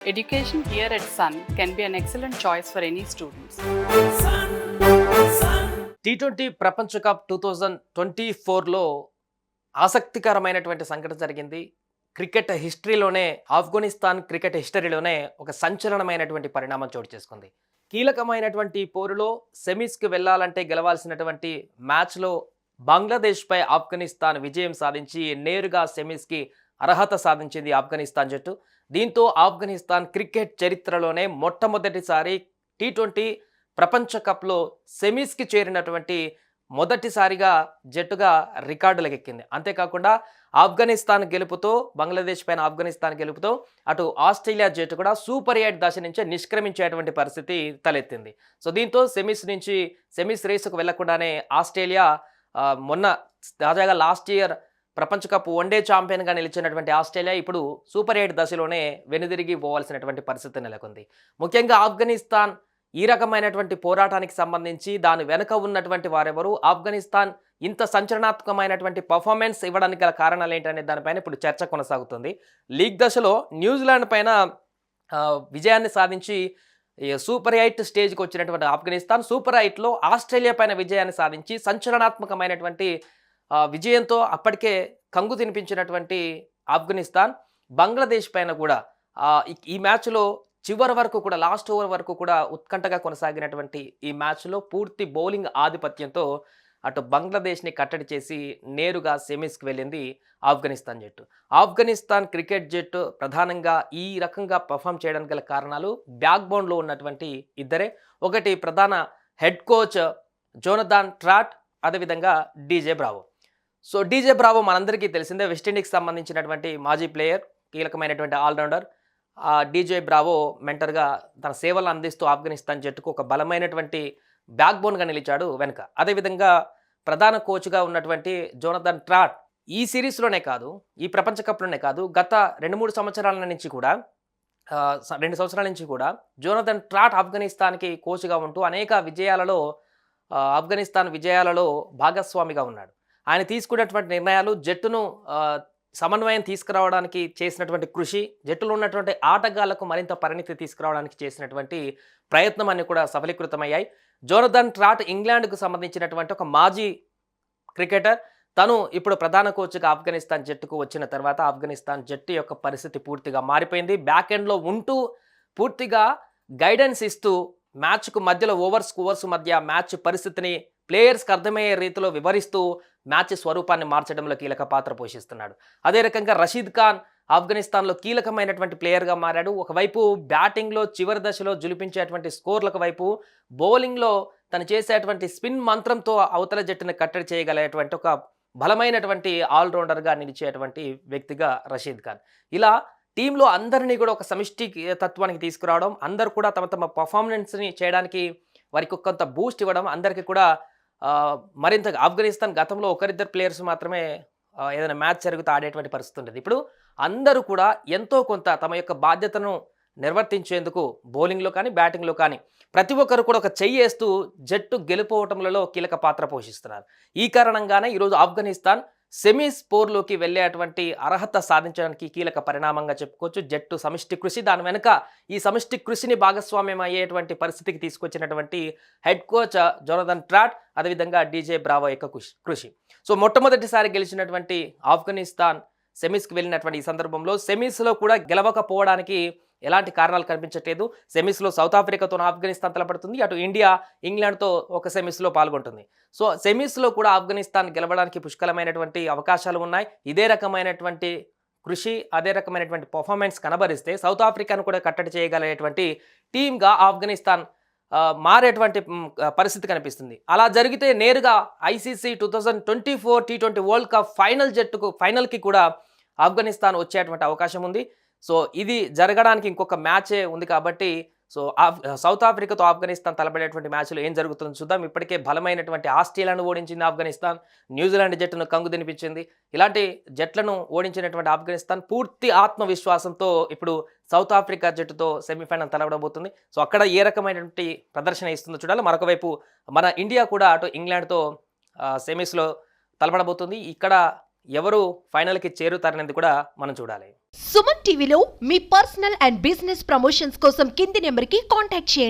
Education here at Sun can be an excellent choice for any students. T20 ప్రపంచ cup 2024లో ఆసక్తికరమైనటువంటి సంఘటన జరిగింది. Cricket హిస్టరీలోనే Afghanistan cricket హిస్టరీలోనే ఒక సంచలనమైనటువంటి పరిణామం చోటు చేసుకుంది. కీలకమైనటువంటి పోరులో సెమీస్కి వెళ్లాలంటే గెలవాల్సినటువంటి మ్యాచ్లో బంగ్లాదేశ్పై ఆఫ్ఘనిస్తాన్ విజయం సాధించి నేరుగా సెమీస్కి అర్హత సాధించింది ఆఫ్ఘనిస్తాన్ జట్టు. దీంతో ఆఫ్ఘనిస్తాన్ క్రికెట్ చరిత్రలోనే మొట్టమొదటిసారి టీ20 ప్రపంచ కప్లో సెమీస్కి చేరినటువంటి మొదటిసారిగా జట్టుగా రికార్డులకెక్కింది. అంతేకాకుండా ఆఫ్ఘనిస్తాన్ గెలుపుతో బంగ్లాదేశ్ పైన ఆఫ్ఘనిస్తాన్ గెలుపుతో అటు ఆస్ట్రేలియా జట్టు కూడా సూపర్ 8 దశ నుంచే నిష్క్రమించేటువంటి పరిస్థితి తలెత్తింది. సో దీంతో సెమీస్ రేసుకు వెళ్లకుండానే ఆస్ట్రేలియా మొన్న తాజాగా లాస్ట్ ఇయర్ ప్రపంచ కప్ వన్డే ఛాంపియన్గా నిలిచినటువంటి ఆస్ట్రేలియా ఇప్పుడు సూపర్ 8 దశలోనే వెనుదిరిగి పోవాల్సినటువంటి పరిస్థితి నెలకొంది. ముఖ్యంగా ఆఫ్ఘనిస్తాన్ ఈ రకమైనటువంటి పోరాటానికి సంబంధించి దాని వెనుక ఉన్నటువంటి వారెవరు, ఆఫ్ఘనిస్తాన్ ఇంత సంచలనాత్మకమైనటువంటి పర్ఫార్మెన్స్ ఇవ్వడానికి గల కారణాలు ఏంటనే దానిపైన ఇప్పుడు చర్చ కొనసాగుతుంది. లీగ్ దశలో న్యూజిలాండ్ పైన విజయాన్ని సాధించి సూపర్ 8 స్టేజ్కి వచ్చినటువంటి ఆఫ్ఘనిస్తాన్ సూపర్ 8లో ఆస్ట్రేలియా పైన విజయాన్ని సాధించి సంచలనాత్మకమైనటువంటి విజయంతో అప్పటికే కంగు తినిపించినటువంటి ఆఫ్ఘనిస్తాన్ బంగ్లాదేశ్ పైన కూడా ఈ మ్యాచ్లో చివరి వరకు కూడా లాస్ట్ ఓవర్ వరకు కూడా ఉత్కంఠగా కొనసాగినటువంటి ఈ మ్యాచ్లో పూర్తి బౌలింగ్ ఆధిపత్యంతో అటు బంగ్లాదేశ్ని కట్టడి చేసి నేరుగా సెమీస్కి వెళ్ళింది ఆఫ్ఘనిస్తాన్ జట్టు. ఆఫ్ఘనిస్తాన్ క్రికెట్ జట్టు ప్రధానంగా ఈ రకంగా పర్ఫామ్ చేయడానికి గల కారణాలు బ్యాక్ బోన్లో ఉన్నటువంటి ఇద్దరే. ఒకటి ప్రధాన హెడ్ కోచ్ జోనథాన్ ట్రాట్, అదేవిధంగా DJ Bravo. So DJ Bravo మనందరికీ తెలిసిందే, వెస్టిండీస్కి సంబంధించినటువంటి మాజీ ప్లేయర్, కీలకమైనటువంటి ఆల్రౌండర్. డీజే బ్రావో మెంటర్గా తన సేవలు అందిస్తూ ఆఫ్ఘనిస్తాన్ జట్టుకు ఒక బలమైనటువంటి బ్యాక్ బోన్గా నిలిచాడు వెనుక. అదేవిధంగా ప్రధాన కోచ్గా ఉన్నటువంటి జోనథాన్ ట్రాట్ ఈ సిరీస్లోనే కాదు, ఈ ప్రపంచ కప్లోనే కాదు, గత 2-3 సంవత్సరాల నుంచి కూడా 2 సంవత్సరాల నుంచి కూడా జోనథాన్ ట్రాట్ ఆఫ్ఘనిస్తాన్కి కోచ్గా ఉంటూ అనేక విజయాలలో ఆఫ్ఘనిస్తాన్ విజయాలలో భాగస్వామిగా ఉన్నాడు. ఆయన తీసుకున్నటువంటి నిర్ణయాలు, జట్టును సమన్వయం తీసుకురావడానికి చేసినటువంటి కృషి, జట్టులో ఉన్నటువంటి ఆటగాళ్లకు మరింత పరిణితి తీసుకురావడానికి చేసినటువంటి ప్రయత్నం అన్ని కూడా సఫలీకృతమయ్యాయి. జోనథాన్ ట్రాట్ ఇంగ్లాండ్కు సంబంధించినటువంటి ఒక మాజీ క్రికెటర్. తను ఇప్పుడు ప్రధాన కోచ్గా ఆఫ్ఘనిస్తాన్ జట్టుకు వచ్చిన తర్వాత ఆఫ్ఘనిస్తాన్ జట్టు యొక్క పరిస్థితి పూర్తిగా మారిపోయింది. బ్యాక్ ఎండ్లో ఉంటూ పూర్తిగా గైడెన్స్ ఇస్తూ మ్యాచ్కు మధ్యలో ఓవర్స్ మధ్య మ్యాచ్ పరిస్థితిని ప్లేయర్స్కి అర్థమయ్యే రీతిలో వివరిస్తూ మ్యాచ్ స్వరూపాన్ని మార్చడంలో కీలక పాత్ర పోషిస్తున్నాడు. అదే రకంగా రషీద్ ఖాన్ ఆఫ్ఘనిస్తాన్లో కీలకమైనటువంటి ప్లేయర్గా మారాడు. ఒకవైపు బ్యాటింగ్లో చివరి దశలో జులిపించేటువంటి స్కోర్లకు వైపు, బౌలింగ్లో తను చేసేటువంటి స్పిన్ మంత్రంతో అవతల జట్టును కట్టడి చేయగలిగేటువంటి ఒక బలమైనటువంటి ఆల్రౌండర్గా నిలిచేటువంటి వ్యక్తిగా రషీద్ ఖాన్. ఇలా టీంలో అందరినీ కూడా ఒక సమిష్టి తత్వానికి తీసుకురావడం, అందరూ కూడా తమ తమ పర్ఫార్మెన్స్ని చేయడానికి వారికి కొంత బూస్ట్ ఇవ్వడం, అందరికీ కూడా మరింత ఆఫ్ఘనిస్తాన్ గతంలో ఒకరిద్దరు ప్లేయర్స్ మాత్రమే ఏదైనా మ్యాచ్ జరుగుతూ ఆడేటువంటి పరిస్థితి ఉండేది. ఇప్పుడు అందరూ కూడా ఎంతో కొంత తమ యొక్క బాధ్యతను నిర్వర్తించేందుకు బౌలింగ్లో కానీ బ్యాటింగ్లో కానీ ప్రతి ఒక్కరు కూడా ఒక చెయ్యి వేస్తూ జట్టు గెలుపోవటంలో కీలక పాత్ర పోషిస్తున్నారు. ఈ కారణంగానే ఈరోజు ఆఫ్ఘనిస్తాన్ సెమీస్ పోర్లోకి వెళ్ళేటువంటి అర్హత సాధించడానికి కీలక పరిణామంగా చెప్పుకోవచ్చు. జట్టు సమిష్టి కృషి, దాని వెనుక ఈ సమిష్టి కృషిని భాగస్వామ్యం అయ్యేటువంటి పరిస్థితికి తీసుకొచ్చినటువంటి హెడ్ కోచ్ జోనథాన్ ట్రాట్, అదేవిధంగా డీజే బ్రావో యొక్క కృషి. సో మొట్టమొదటిసారి గెలిచినటువంటి ఆఫ్ఘనిస్తాన్ సెమీస్కి వెళ్ళినటువంటి ఈ సందర్భంలో సెమీస్లో కూడా గెలవకపోవడానికి ఎలాంటి కారణాలు కనిపించట్లేదు. సెమీస్లో సౌత్ ఆఫ్రికాతో ఆఫ్ఘనిస్తాన్ తలపడుతుంది, అటు ఇండియా ఇంగ్లాండ్తో ఒక సెమీస్లో పాల్గొంటుంది. సో సెమీస్లో కూడా ఆఫ్ఘనిస్తాన్ గెలవడానికి పుష్కలమైనటువంటి అవకాశాలు ఉన్నాయి. ఇదే రకమైనటువంటి కృషి, అదే రకమైనటువంటి పర్ఫార్మెన్స్ కనబరిస్తే సౌత్ ఆఫ్రికాను కూడా కట్టడి చేయగలిగేటువంటి టీమ్గా ఆఫ్ఘనిస్తాన్ మారేటువంటి పరిస్థితి కనిపిస్తుంది. అలా జరిగితే నేరుగా ఐసీసీ 2024 టీ20 వరల్డ్ కప్ ఫైనల్కి కూడా ఆఫ్ఘనిస్తాన్ వచ్చేటువంటి అవకాశం ఉంది. సో ఇది జరగడానికి ఇంకొక మ్యాచే ఉంది కాబట్టి సో సౌత్ ఆఫ్రికాతో ఆఫ్ఘనిస్తాన్ తలపడేటువంటి మ్యాచ్లో ఏం జరుగుతుందో చూద్దాం. ఇప్పటికే బలమైనటువంటి ఆస్ట్రేలియాను ఓడించింది ఆఫ్ఘనిస్తాన్, న్యూజిలాండ్ జట్టును కంగు తినిపించింది. ఇలాంటి జట్లను ఓడించినటువంటి ఆఫ్ఘనిస్తాన్ పూర్తి ఆత్మవిశ్వాసంతో ఇప్పుడు సౌత్ ఆఫ్రికా జట్టుతో సెమీఫైనల్ తలపడబోతుంది. సో అక్కడ ఏ రకమైనటువంటి ప్రదర్శన ఇస్తుందో చూడాలి. మరొక వైపు మన ఇండియా కూడా అటు ఇంగ్లాండ్తో సెమీస్లో తలపడబోతుంది. ఇక్కడ ఎవరు ఫైనల్కి చేరుతారనేది కూడా మనం చూడాలి. సుమన్ టీవీలో మీ పర్సనల్ అండ్ బిజినెస్ ప్రమోషన్స్ కోసం కింది నెంబర్కి కాంటాక్ట్ చేయండి.